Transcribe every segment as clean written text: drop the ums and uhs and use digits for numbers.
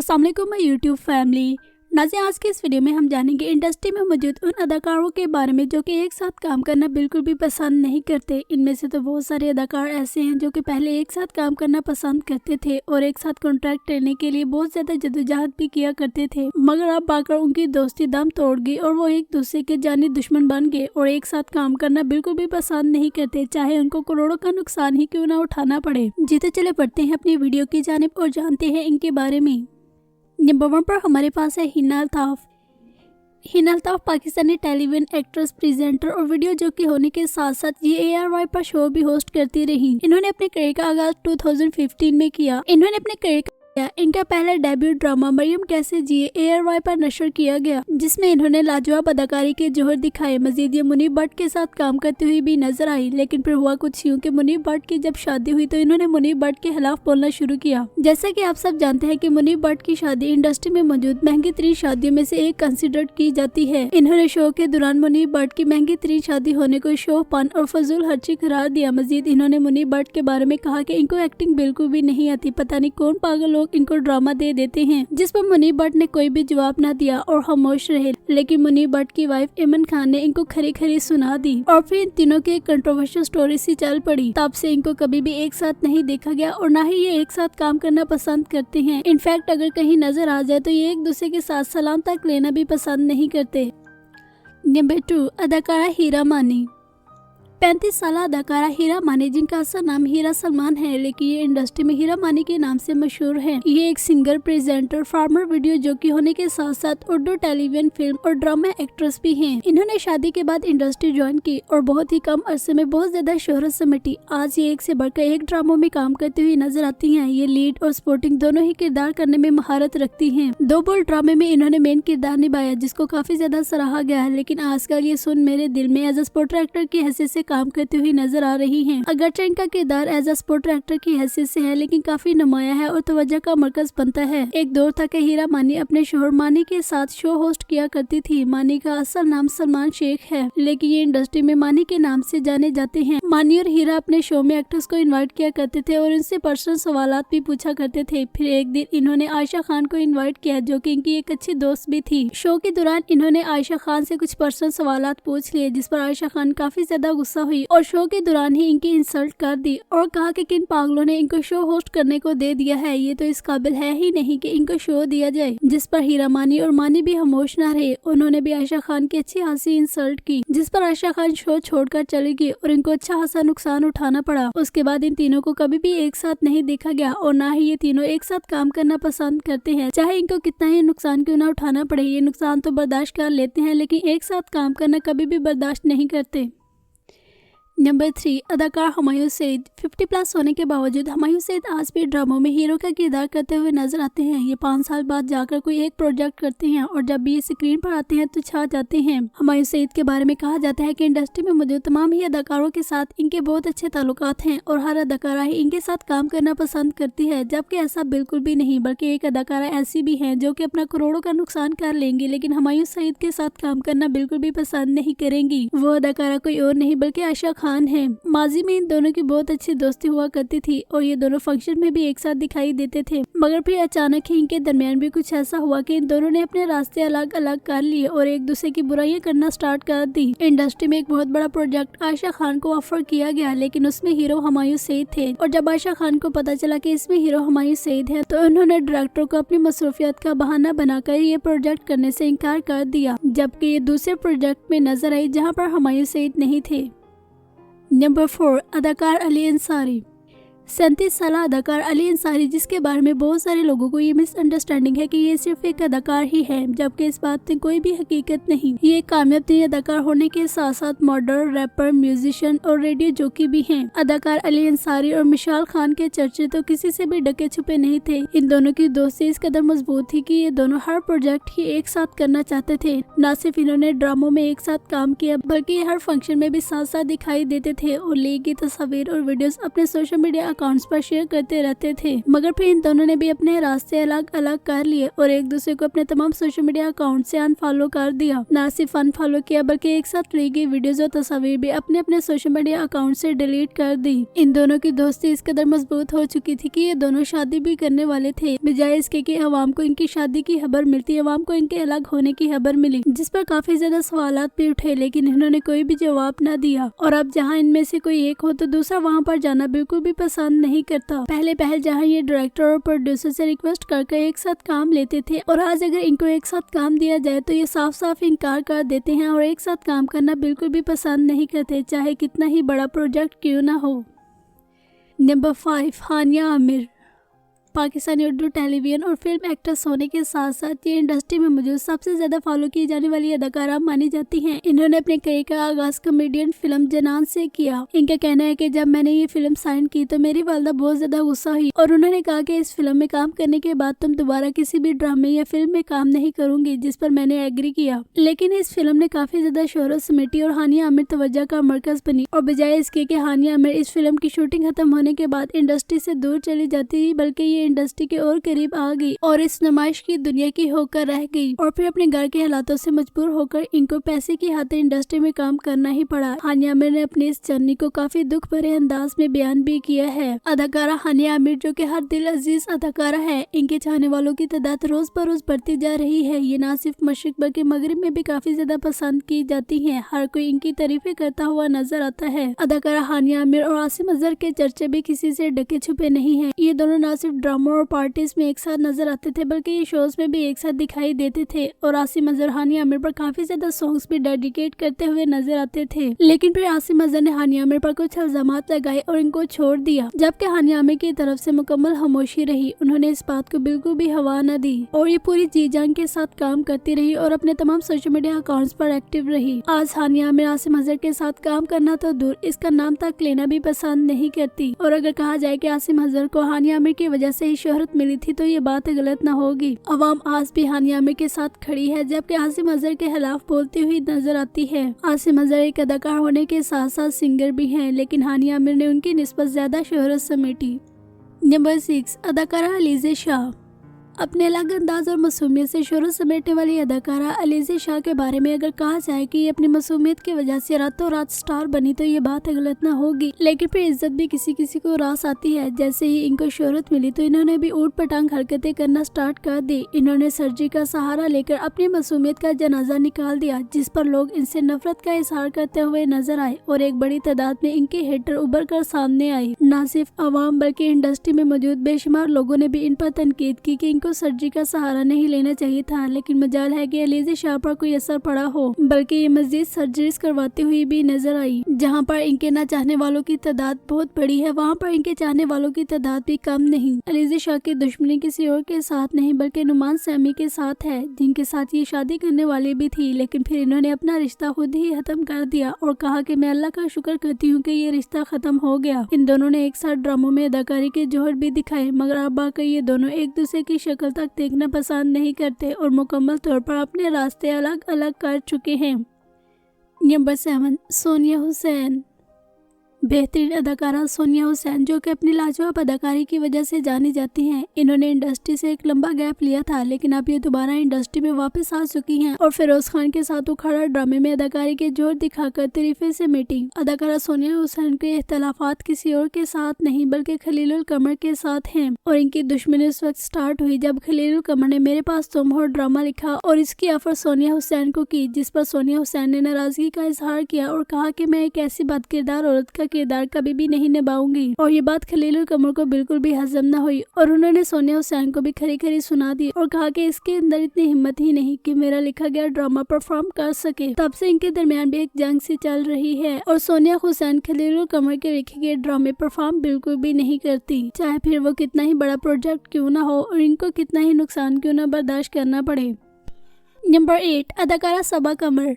अस्सलाम वालेकुम my YouTube family. नाज़रीन, आज के इस वीडियो में हम जानेंगे इंडस्ट्री में मौजूद उन अदाकारों के बारे में जो कि एक साथ काम करना बिल्कुल भी पसंद नहीं करते। इनमें से तो बहुत सारे अदाकार ऐसे हैं जो कि पहले एक साथ काम करना पसंद करते थे और एक साथ कॉन्ट्रैक्ट लेने के लिए बहुत ज़्यादा जद्दोजहद भी किया करते थे, मगर अब आकर उनकी दोस्ती दम तोड़ गई और वो एक दूसरे के जानी दुश्मन बन गए और एक साथ काम करना बिल्कुल भी पसंद नहीं करते, चाहे उनको करोड़ों का नुकसान ही क्यों ना उठाना पड़े। जी तो चले पढ़ते हैं अपनी वीडियो की जानिब और जानते हैं इनके बारे में। नंबर 1 पर हमारे पास है Hina Altaf. Hina Altaf Pakistani television actress, presenter और वीडियो जोकी होने के साथ साथ ये ARY पर शो भी होस्ट करती रही। इन्होंने अपने करियर का आगाज 2015 में किया। इनका पहला डेब्यू ड्रामा मरियम कैसे जिए ARY पर नशर किया गया, जिसमें इन्होंने लाजवाब अदाकारी के जोहर दिखाए। मजीद ये मुनीब भट्ट के साथ काम करती हुई भी नजर आई, लेकिन फिर हुआ कुछ यूं कि मुनीब भट्ट की जब शादी हुई तो इन्होंने मुनीब भट्ट के खिलाफ बोलना शुरू किया। जैसा कि आप सब जानते हैं कि मुनीब भट्ट की शादी इंडस्ट्री में मौजूद महंगी तरीन शादियों में से एक कंसिडर की जाती है। इन्होंने शो के दौरान मुनीब भट्ट की महंगी तरीन शादी होने को शोपन और फजूल खर्ची करार दिया। मजीद इन्होंने मुनीब भट्ट के बारे में कहा कि इनको एक्टिंग बिल्कुल भी नहीं आती, पता नहीं कौन पागल इनको ड्रामा दे देते हैं, जिस पर मुनीब भट्ट ने कोई भी जवाब न दिया और खामोश रहे। लेकिन मुनीब भट्ट की वाइफ इमन खान ने इनको खरी खरी सुना दी और फिर इन तीनों की एक कंट्रोवर्शियल स्टोरी सी चल पड़ी। तब से इनको कभी भी एक साथ नहीं देखा गया और न ही ये एक साथ काम करना पसंद करते हैं। इनफैक्ट अगर कहीं नजर आ जाए तो ये एक दूसरे के साथ सलाम तक लेना भी पसंद नहीं करते। नंबर 2, अदाकारा हीरा मानी। 35 साल अदाकारा हीरा मानी, जिनका असल नाम हीरा सलमान है, लेकिन ये इंडस्ट्री में हीरा मानी के नाम से मशहूर है। ये एक सिंगर, प्रेजेंटर, फार्मर, वीडियो जोकी होने के साथ साथ उर्दू टेलीविजन, फिल्म और ड्रामा एक्ट्रेस भी हैं। इन्होंने शादी के बाद इंडस्ट्री ज्वाइन की और बहुत ही कम अरसे में बहुत ज्यादा शोहरत समेटी। आज ये एक से बढ़कर एक ड्रामों में काम करती हुई नजर आती हैं। ये लीड और सपोर्टिंग दोनों ही किरदार करने में महारत रखती हैं। 2 बोल ड्रामे में इन्होंने मेन किरदार निभाया, जिसको काफी ज्यादा सराहा गया है। लेकिन आजकल ये सुन मेरे दिल में एज अ सपोर्टर एक्टर की हैसियत से काम करती हुई नजर आ रही हैं। अगरचे इनका किरदार एज अ सपोर्टर एक्टर की हैसियत से है, लेकिन काफी नुमाया है और तवज्जो का मरकज बनता है। एक दौर था कि हीरा मानी अपने शोहर मानी के साथ शो होस्ट किया करती थी। मानी का असल नाम सलमान शेख है, लेकिन ये इंडस्ट्री में मानी के नाम से जाने जाते हैं। मानी और हीरा अपने शो में एक्टर्स को इन्वाइट किया करते थे और उनसे पर्सनल सवालात भी पूछा करते थे। फिर एक दिन इन्होंने आयशा खान को इन्वाइट किया, जो कि इनकी एक अच्छी दोस्त भी थी। शो के दौरान इन्होंने आयशा खान से कुछ पर्सनल सवालात पूछ लिए, जिस पर आयशा खान काफी ज्यादा गुस्सा हुई और शो के दौरान ही इनकी इंसल्ट कर दी और कहा कि किन पागलों ने इनको शो होस्ट करने को दे दिया है, ये तो इस काबिल है ही नहीं कि इनको शो दिया जाए। जिस पर हीरा मानी और मानी भी खामोश न रहे। उन्होंने भी आयशा खान की अच्छी खासी इंसल्ट की, जिस पर आयशा खान शो छोड़कर चली गई और इनको अच्छा खासा नुकसान उठाना पड़ा। उसके बाद इन तीनों को कभी भी एक साथ नहीं देखा गया और न ही ये तीनों एक साथ काम करना पसंद करते हैं, चाहे इनको कितना ही नुकसान क्यों ना उठाना पड़े। ये नुकसान तो बर्दाश्त कर लेते हैं, लेकिन एक साथ काम करना कभी भी बर्दाश्त नहीं करते। नंबर 3, अदाकार हुमायूं सईद। 50+ होने के बावजूद हुमायूं सईद आज भी ड्रामों में हीरो का किरदार करते हुए नजर आते हैं। ये 5 साल बाद जाकर कोई एक प्रोजेक्ट करते हैं और जब भी ये स्क्रीन पर आते हैं तो छा जाते हैं। हुमायूं सईद के बारे में कहा जाता है कि इंडस्ट्री में मौजूद तमाम ही अदाकारों के साथ इनके बहुत अच्छे ताल्लुकात हैं और हर अदाकारा ही इनके साथ काम करना पसंद करती है, जबकि ऐसा बिल्कुल भी नहीं, बल्कि एक अदाकारा ऐसी भी है जो कि अपना करोड़ों का नुकसान कर लेंगी, लेकिन हुमायूं सईद के साथ काम करना बिल्कुल भी पसंद नहीं करेंगी। वो अदाकारा कोई और नहीं बल्कि आयशा खान है। माजी में इन दोनों की बहुत अच्छी दोस्ती हुआ करती थी और ये दोनों फंक्शन में भी एक साथ दिखाई देते थे, मगर फिर अचानक ही इनके दरमियान भी कुछ ऐसा हुआ कि इन दोनों ने अपने रास्ते अलग अलग कर लिए और एक दूसरे की बुराइयां करना स्टार्ट कर दी। इंडस्ट्री में एक बहुत बड़ा प्रोजेक्ट आयशा खान को ऑफर किया गया, लेकिन उसमें हीरो हुमायूं सईद थे और जब आयशा खान को पता चला कि इसमें हीरो हुमायूं सईद है तो उन्होंने डायरेक्टर को अपनी मसरूफियत का बहाना बनाकर ये प्रोजेक्ट करने से इनकार कर दिया, जबकि ये दूसरे प्रोजेक्ट में नजर आई जहाँ पर हुमायूं सईद नहीं थे। नंबर 4, अदाकार अली अंसारी। 37 साल अदाकार अली अंसारी, जिसके बारे में बहुत सारे लोगों को ये मिसअंडरस्टैंडिंग है कि ये सिर्फ एक अदाकार ही है, जबकि इस बात में कोई भी हकीकत नहीं। ये एक कामयाब तरीन अदाकार होने के साथ साथ मॉडल, रैपर, म्यूजिशियन और रेडियो जोकी भी हैं। अदाकार अली अंसारी और मिशाल खान के चर्चे तो किसी से भी ढके छुपे नहीं थे। इन दोनों की दोस्ती इस कदर मजबूत थी कि ये दोनों हर प्रोजेक्ट ही एक साथ करना चाहते थे। न सिर्फ इन्होंने ड्रामों में एक साथ काम किया, बल्कि हर फंक्शन में भी साथ साथ दिखाई देते थे और ली गई तस्वीर और वीडियोस अपने सोशल मीडिया अकाउंट्स पर शेयर करते रहते थे, मगर फिर इन दोनों ने भी अपने रास्ते अलग अलग कर लिए और एक दूसरे को अपने तमाम सोशल मीडिया अकाउंट से अनफॉलो कर दिया। न सिर्फ अनफॉलो किया बल्कि एक साथ ली गई वीडियोस और तस्वीर भी अपने अपने सोशल मीडिया अकाउंट से डिलीट कर दी। इन दोनों की दोस्ती इस कदर मजबूत हो चुकी थी कि ये दोनों शादी भी करने वाले थे, बजाय इसके कि अवाम को इनकी शादी की खबर मिलती, अवाम को इनके अलग होने की खबर मिली, जिस पर काफी ज्यादा सवालात भी उठे, लेकिन इन्होंने कोई भी जवाब न दिया। और अब जहाँ इनमें से कोई एक हो तो दूसरा वहाँ पर जाना बिल्कुल भी पसंद नहीं करता। पहले जहाँ ये डायरेक्टर और प्रोड्यूसर से रिक्वेस्ट करके एक साथ काम लेते थे, और आज अगर इनको एक साथ काम दिया जाए तो ये साफ साफ इनकार कर देते हैं और एक साथ काम करना बिल्कुल भी पसंद नहीं करते, चाहे कितना ही बड़ा प्रोजेक्ट क्यों ना हो। नंबर 5, हानिया आमिर। पाकिस्तानी उर्दू टेलीविजन और फिल्म एक्ट्रेस होने के साथ साथ ये इंडस्ट्री में मौजूद सबसे ज्यादा फॉलो की जाने वाली अदाकारा मानी जाती हैं। इन्होंने अपने करियर का आगाज कॉमेडियन फिल्म जनान से किया। इनका कहना है कि जब मैंने ये फिल्म साइन की तो मेरी वालदा बहुत ज्यादा गुस्सा हुई और उन्होंने कहा कि इस फिल्म में काम करने के बाद तुम दोबारा किसी भी ड्रामे या फिल्म में काम नहीं करूंगी, जिस पर मैंने एग्री किया। लेकिन इस फिल्म ने काफी ज्यादा शोहरत समेटी और हानिया आमिर तवज्जो का मरकज बनी, और बजाय इसके कि हानिया आमिर इस फिल्म की शूटिंग खत्म होने के बाद इंडस्ट्री से दूर चली जाती, बल्कि ये इंडस्ट्री के और करीब आ गई और इस नुमाइश की दुनिया की होकर रह गई, और फिर अपने घर के हालातों से मजबूर होकर इनको पैसे की खातिर इंडस्ट्री में काम करना ही पड़ा। हानिया आमिर ने अपनी इस जर्नी को काफी दुख भरे अंदाज में बयान भी किया है। अदाकारा हानिया आमिर जो कि हर दिल अजीज अदाकारा है, इनके चाहने वालों की तादाद रोज बरोज बढ़ती जा रही है। ये ना सिर्फ मशरिक बल्कि मगरिब में भी काफी ज्यादा पसंद की जाती है। हर कोई इनकी तारीफें करता हुआ नजर आता है। अदाकारा हानिया आमिर और आसिम अजहर के चर्चे भी किसी से ढके छुपे नहीं है। ये दोनों ना सिर्फ ड्रामा और पार्टीज में एक साथ नजर आते थे बल्कि ये शोज में भी एक साथ दिखाई देते थे, और आसिम अजहर हानिया आमिर पर काफी ज्यादा सॉन्ग्स भी डेडिकेट करते हुए नजर आते थे। लेकिन फिर आसिम अजहर ने हानिया आमिर पर कुछ इल्जामात लगाए और इनको छोड़ दिया, जबकि हानिया आमिर की तरफ से मुकम्मल खामोशी रही। उन्होंने इस बात को बिल्कुल भी हवा न दी और ये पूरी जी जान के साथ काम करती रही और अपने तमाम सोशल मीडिया अकाउंट्स पर एक्टिव रही। आज हानिया आमिर आसिम अजहर के साथ काम करना तो दूर, इसका नाम तक लेना भी पसंद नहीं करती। और अगर कहा जाए कि आसिम अजहर को हानिया आमिर की वजह से ही शोहरत मिली थी तो ये बात गलत न होगी। अवाम आज भी हानिया आमिर के साथ खड़ी है, जबकि आसिम अजहर के खिलाफ बोलती हुई नजर आती है। आसिम अजहर एक अदाकार होने के साथ साथ सिंगर भी हैं, लेकिन हानिया आमिर ने उनकी निस्बत ज्यादा शोहरत समेटी। नंबर 6, अदाकारा अलीज़ा शाह। अपने अलग अंदाज और मासूमियत से शोहरत समेटने वाली अदाकारा अलीज़ा शाह के बारे में अगर कहा जाए कि ये अपनी मासूमियत की वजह से रातों रात स्टार बनी तो ये बात गलत न होगी। लेकिन फिर इज्जत भी किसी किसी को रास आती है। जैसे ही इनको शोहरत मिली तो इन्होंने भी ऊट पटांग हरकतें करना स्टार्ट कर दी। इन्होंने सर्जरी का सहारा लेकर अपनी मासूमियत का जनाजा निकाल दिया, जिस पर लोग इनसे नफरत का इजहार करते हुए नजर आए और एक बड़ी तादाद में इनके हेटर उभर कर सामने आए। न सिर्फ अवाम बल्कि इंडस्ट्री में मौजूद बेशुमार लोगों ने भी इन पर तनकीद की कि को सर्जरी का सहारा नहीं लेना चाहिए था, लेकिन मजाल है कि अलीज़ा शाह पर कोई असर पड़ा हो, बल्कि ये मजीद सर्जरीज करवाती हुई भी नजर आई। जहां पर इनके न चाहने वालों की तादाद बहुत बड़ी है, वहां पर इनके चाहने वालों की तादाद भी कम नहीं। अलीज़ा शाह की दुश्मनी किसी और के साथ नहीं बल्कि नुमान सैमी के साथ है, जिनके साथ ये शादी करने वाली भी थी, लेकिन फिर इन्होंने अपना रिश्ता खुद ही खत्म कर दिया और कहा कि मैं अल्लाह का शुक्र करती हूँ कि ये रिश्ता खत्म हो गया। इन दोनों ने एक साथ ड्रामों में अदाकारी के जोहर भी दिखाए, मगर अब आकर ये दोनों एक दूसरे की शक्ल तक देखना पसंद नहीं करते और मुकम्मल तौर पर अपने रास्ते अलग अलग कर चुके हैं। नंबर 7, सोनिया हुसैन। बेहतरीन अदाकारा सोनिया हुसैन जो कि अपनी लाजवाब अदाकारी की वजह से जानी जाती हैं। इन्होंने इंडस्ट्री से एक लंबा गैप लिया था, लेकिन अब ये दोबारा इंडस्ट्री में वापस आ चुकी हैं और फिरोज खान के साथ उखाड़ा ड्रामे में अदाकारी के जोर दिखाकर तारीफे से मिटी। अदाकारा सोनिया हुसैन के इख्तलाफात किसी और के साथ नहीं बल्कि खलीलुल कमर के साथ हैं, और इनकी दुश्मनी उस वक्त स्टार्ट हुई जब खलीलुल कमर ने मेरे पास तुम हो ड्रामा लिखा और इसकी ऑफर सोनिया हुसैन को की, जिस पर सोनिया हुसैन ने नाराजगी का इजहार किया और कहा कि मैं एक ऐसी बदकिरदार औरत का किरदार कभी भी नहीं निभाऊंगी। और ये बात खलीलुल कमर को बिल्कुल भी हजम न हुई और उन्होंने सोनिया हुसैन को भी खरी खरी सुना दी और कहा कि इसके अंदर इतनी हिम्मत ही नहीं कि मेरा लिखा गया ड्रामा परफॉर्म कर सके। तब से इनके दरमियान भी एक जंग सी चल रही है और सोनिया हुसैन खलीलुल कमर के लिखे गए ड्रामे परफॉर्म बिल्कुल भी नहीं करती, चाहे फिर वो कितना ही बड़ा प्रोजेक्ट क्यों ना हो और इनको कितना ही नुकसान क्यों ना बर्दाश्त करना पड़े। नंबर 8, अदाकारा सबा कमर।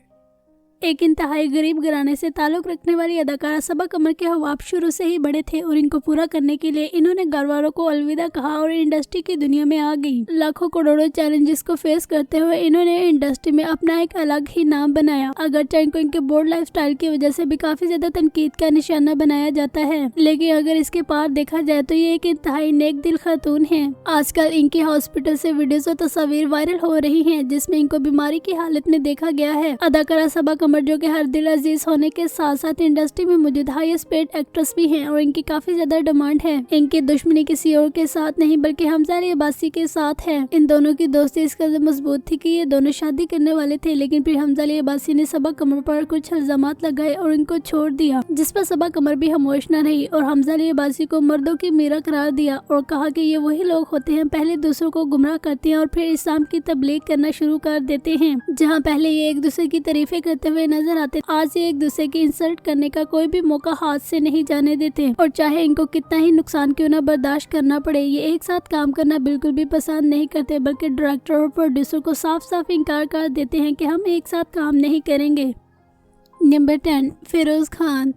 एक इंतहाई गरीब घराने से ताल्लुक रखने वाली अदाकारा सबा कमर के ख्वाब शुरू से ही बड़े थे और इनको पूरा करने के लिए इन्होंने घर वालों को अलविदा कहा और इंडस्ट्री की दुनिया में आ गई। लाखों करोड़ों चैलेंजेस को फेस करते हुए इन्होंने इंडस्ट्री में अपना एक अलग ही नाम बनाया। अगरचे इनको इनके बोल्ड लाइफस्टाइल की वजह से भी काफी ज्यादा तनकीद का निशाना बनाया जाता है, लेकिन अगर इसके पार देखा जाए तो ये एक इंतहाई नेक दिल खातून है। आजकल इनकी हॉस्पिटल से वीडियोस और तस्वीर वायरल हो रही हैं जिसमें इनको बीमारी की हालत में देखा गया है। अदाकारा सबा कमर जो कि हर दिल अजीज होने के साथ साथ इंडस्ट्री में मौजूद हाईएस्ट पेड एक्ट्रेस भी हैं और इनकी काफी ज्यादा डिमांड है। इनकी दुश्मनी किसी और के साथ नहीं बल्कि हमजा अली अब्बासी के साथ है। इन दोनों की दोस्ती इस कदर मजबूत थी कि ये दोनों शादी करने वाले थे, लेकिन फिर हमजा अली अब्बासी ने सबा कमर पर कुछ इल्जामात लगाए और इनको छोड़ दिया, जिस पर सबा कमर भी खामोश न रही और हमजा अली अब्बासी को मर्दों की मीरा करार दिया और कहा कि ये वही लोग होते हैं पहले दूसरों को गुमराह करते हैं और फिर इस्लाम की तबलीग करना शुरू कर देते हैं। जहाँ पहले ये एक दूसरे की तारीफें करते हुए नजर आते, आज ये एक दूसरे की इंसल्ट करने का कोई भी मौका हाथ से नहीं जाने देते और चाहे इनको कितना ही नुकसान क्यों न बर्दाश्त करना पड़े, ये एक साथ काम करना बिल्कुल भी पसंद नहीं करते, बल्कि डायरेक्टर और प्रोड्यूसर को साफ साफ इनकार कर देते हैं कि हम एक साथ काम नहीं करेंगे। Number 10, Firoz Khan.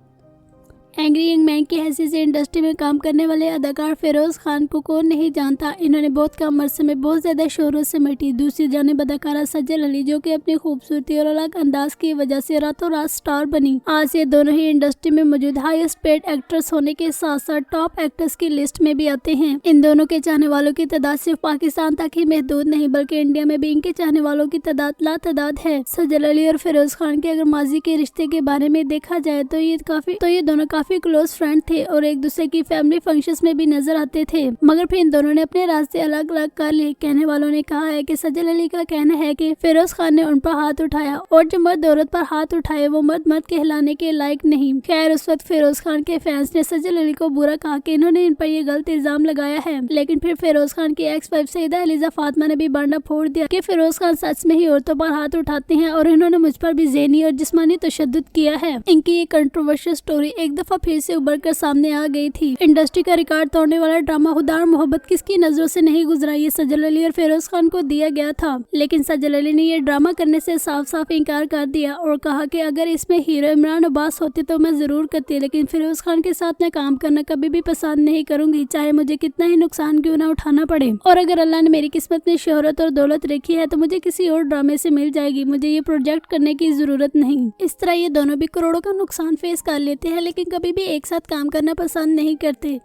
Angry young man की हैसियत से इंडस्ट्री में काम करने वाले अदाकार फिरोज खान को कौन नहीं जानता। इन्होंने बहुत कम अरसे में बहुत ज्यादा शोहरत समेटी। दूसरी जानिब अदाकारा सजल अली जो कि अपनी खूबसूरती और अलग अंदाज की वजह से रातों रात स्टार बनी। आज ये दोनों ही इंडस्ट्री में मौजूद हाईएस्ट पेड एक्ट्रेस होने के साथ साथ टॉप एक्ट्रेस की लिस्ट में भी आते हैं। इन दोनों के चाहने वालों की तादाद सिर्फ पाकिस्तान तक ही महदूद नहीं बल्कि इंडिया में भी इनके चाहने वालों की तादाद लातादाद है। सजल अली और फिरोज खान के अगर माजी के रिश्ते के बारे में देखा जाए तो ये दोनों काफी क्लोज फ्रेंड थे और एक दूसरे की फैमिली फंक्शंस में भी नजर आते थे, मगर फिर इन दोनों ने अपने रास्ते अलग अलग कर लिए। कहने वालों ने कहा है कि सजल अली का कहना है कि फिरोज खान ने उन पर हाथ उठाया और जो मर्द औरत पर हाथ उठाए वो मर्द कहलाने के लायक नहीं। खैर उस वक्त फिरोज खान के फैंस ने सजल अली को बुरा कहा कि इन्होंने इन पर ये गलत इल्जाम लगाया है, लेकिन फिर फिरोज खान की एक्स वाइफ सईदा अलीजा फातिमा ने भी बरना फोड़ दिया कि फिरोज खान सच में ही औरतों पर हाथ उठाते हैं और इन्होंने मुझ पर भी ज़हनी और जिस्मानी तशद्दुद किया है। इनकी ये कंट्रोवर्शियल स्टोरी एक दफा फिर से उभर कर सामने आ गई थी। इंडस्ट्री का रिकॉर्ड तोड़ने वाला ड्रामा खुदा मोहब्बत किसकी नजरों से नहीं गुजरा, ये सजल अली और फिरोज खान को दिया गया था, लेकिन सजल अली ने ये ड्रामा करने से साफ साफ इनकार कर दिया और कहा कि अगर इसमें हीरो इमरान अब्बास होते तो मैं जरूर करती, लेकिन फिरोज खान के साथ मैं काम करना कभी भी पसंद नहीं करूंगी, चाहे मुझे कितना ही नुकसान क्यों ना उठाना पड़े। और अगर अल्लाह ने मेरी किस्मत में शोहरत और दौलत रखी है तो मुझे किसी और ड्रामे से मिल जाएगी, मुझे ये प्रोजेक्ट करने की जरूरत नहीं। इस तरह ये दोनों भी करोड़ों का नुकसान फेस कर लेते हैं, लेकिन कभी भी एक साथ काम करना पसंद नहीं करते।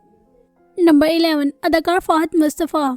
नंबर 11, अदाकार फाहद मुस्तफ़ा।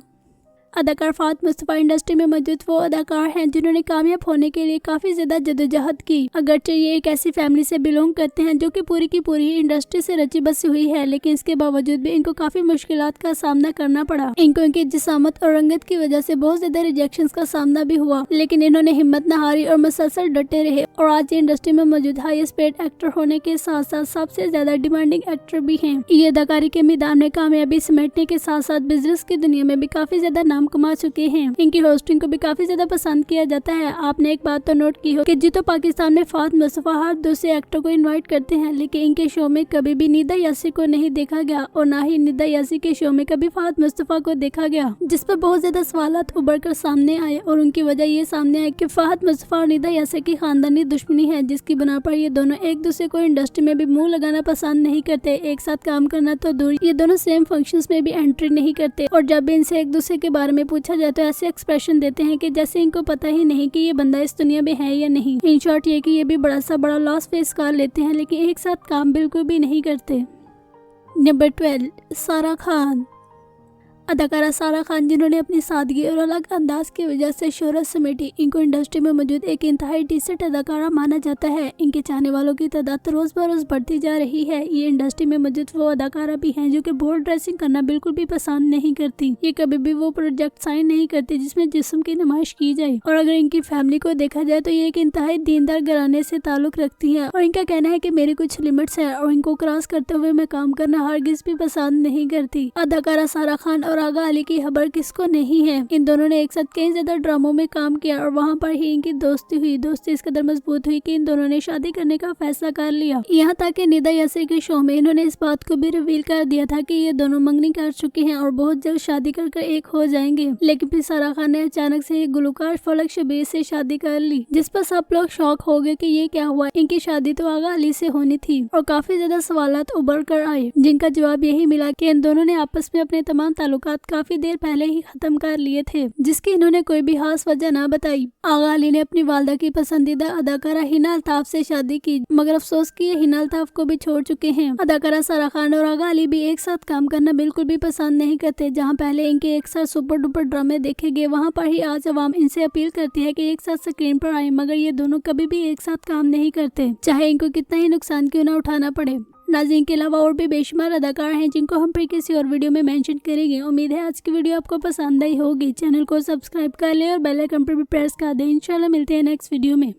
अदाकार फाहद मुस्तफ़ा इंडस्ट्री में मौजूद वो अदाकार हैं जिन्होंने कामयाब होने के लिए काफ़ी ज़्यादा जदोजहद की। अगरचे ये एक ऐसी फैमिली से बिलोंग करते हैं जो कि पूरी की पूरी इंडस्ट्री से रची बसी हुई है, लेकिन इसके बावजूद भी इनको काफ़ी मुश्किलात का सामना करना पड़ा। इनको इनकी जिसामत और रंगत की वजह से बहुत ज़्यादा रिजेक्शंस का सामना भी हुआ, लेकिन इन्होंने हिम्मत न हारी और मुसलसल डटे रहे और आज ये इंडस्ट्री में मौजूद हाईएस्ट पेड एक्टर होने के साथ साथ सबसे ज़्यादा डिमांडिंग एक्टर भी हैं। ये अदाकारी के मैदान में कामयाबी समेटने के साथ साथ बिजनेस की दुनिया में भी काफ़ी ज़्यादा नाम कमा चुके हैं। इनकी होस्टिंग को भी काफी ज्यादा पसंद किया जाता है। आपने एक बात तो नोट की हो कि जी तो पाकिस्तान में फाहद मुस्तफ़ा हर दूसरे एक्टर को इनवाइट करते हैं, लेकिन इनके शो में कभी भी निदा यासी को नहीं देखा गया और ना ही निदा यासी के शो में कभी फाहद मुस्तफ़ा को देखा गया, जिस पर बहुत ज्यादा सवालात उभर कर सामने आए और उनकी वजह ये सामने आई कि फाहद मुस्तफ़ा और निदा यासी की खानदानी दुश्मनी है, जिसकी बना पर ये दोनों एक दूसरे को इंडस्ट्री में भी मुंह लगाना पसंद नहीं करते। एक साथ काम करना तो दूर, ये दोनों सेम फंक्शंस में भी एंट्री नहीं करते और जब भी इनसे एक दूसरे के बारे में पूछा जाए तो ऐसे एक्सप्रेशन देते हैं कि जैसे इनको पता ही नहीं कि ये बंदा इस दुनिया में है या नहीं। इन शॉर्ट ये कि ये भी बड़ा सा बड़ा लॉस फेस कर लेते हैं, लेकिन एक साथ काम बिल्कुल भी नहीं करते। नंबर 12, सारा खान। अदाकारा सारा खान जिन्होंने अपनी सादगी और अलग अंदाज की वजह से शोहरत समेटी, इनको इंडस्ट्री में मौजूद एक इंतहाई डिसेंट अदाकारा माना जाता है। इनके चाहने वालों की तादाद तो रोज बरोज बढ़ती जा रही है। ये इंडस्ट्री में मौजूद वो अदाकारा भी हैं जो कि बोल्ड ड्रेसिंग करना बिल्कुल भी पसंद नहीं करती। ये कभी भी वो प्रोजेक्ट साइन नहीं करती जिसमें जिस्म की नुमाइश की जाए। और अगर इनकी फैमिली को देखा जाए तो ये एक इंतहाई दीनदार घराने से ताल्लुक रखती है और इनका कहना है कि मेरी कुछ लिमिट्स है और इनको क्रॉस करते हुए मैं काम करना हरगिज भी पसंद नहीं करती। अदाकारा सारा खान और और आगा अली की खबर किसको नहीं है। इन दोनों ने एक साथ कई ज्यादा ड्रामों में काम किया और वहाँ पर ही इनकी दोस्ती हुई। दोस्ती इस कदर मजबूत हुई कि इन दोनों ने शादी करने का फैसला कर लिया। यहाँ तक कि निदा यासिर के शो में इन्होंने इस बात को भी रिवील कर दिया था कि ये दोनों मंगनी कर चुके हैं और बहुत जल्द शादी कर एक हो जाएंगे। लेकिन फिर सारा खान ने अचानक से एक गुलकार फलक शबीर से शादी कर ली, जिस पर सब लोग शौक हो गए कि ये क्या हुआ। इनकी शादी तो आगा अली से होनी थी और काफी ज्यादा सवालात उभर कर आए, जिनका जवाब यही मिला कि इन दोनों ने आपस में अपने तमाम ताल्लुकात काफी देर पहले ही खत्म कर लिए थे, जिसकी इन्होंने कोई भी खास वजह न बताई। आगा अली ने अपनी वालदा की पसंदीदा अदाकारा हिना अल्ताफ से शादी की, मगर अफसोस कि ये हिना अल्ताफ को भी छोड़ चुके हैं। अदाकारा सारा खान और आगा अली भी एक साथ काम करना बिल्कुल भी पसंद नहीं करते। जहाँ पहले इनके एक साथ सुपर डुपर ड्रामे देखे गए, वहाँ पर ही आज अवाम इनसे अपील करती है कि एक साथ स्क्रीन पर आए, मगर ये दोनों कभी भी एक साथ काम नहीं करते, चाहे इनको कितना ही नुकसान क्यों न उठाना पड़े। नाज़रीन के अलावा और भी बेशुमार अदाकार हैं जिनको हम फिर किसी और वीडियो में मेंशन करेंगे। उम्मीद है आज की वीडियो आपको पसंद आई होगी। चैनल को सब्सक्राइब कर लें और बेल आइकन पर भी प्रेस कर दें। इंशाल्लाह मिलते हैं नेक्स्ट वीडियो में।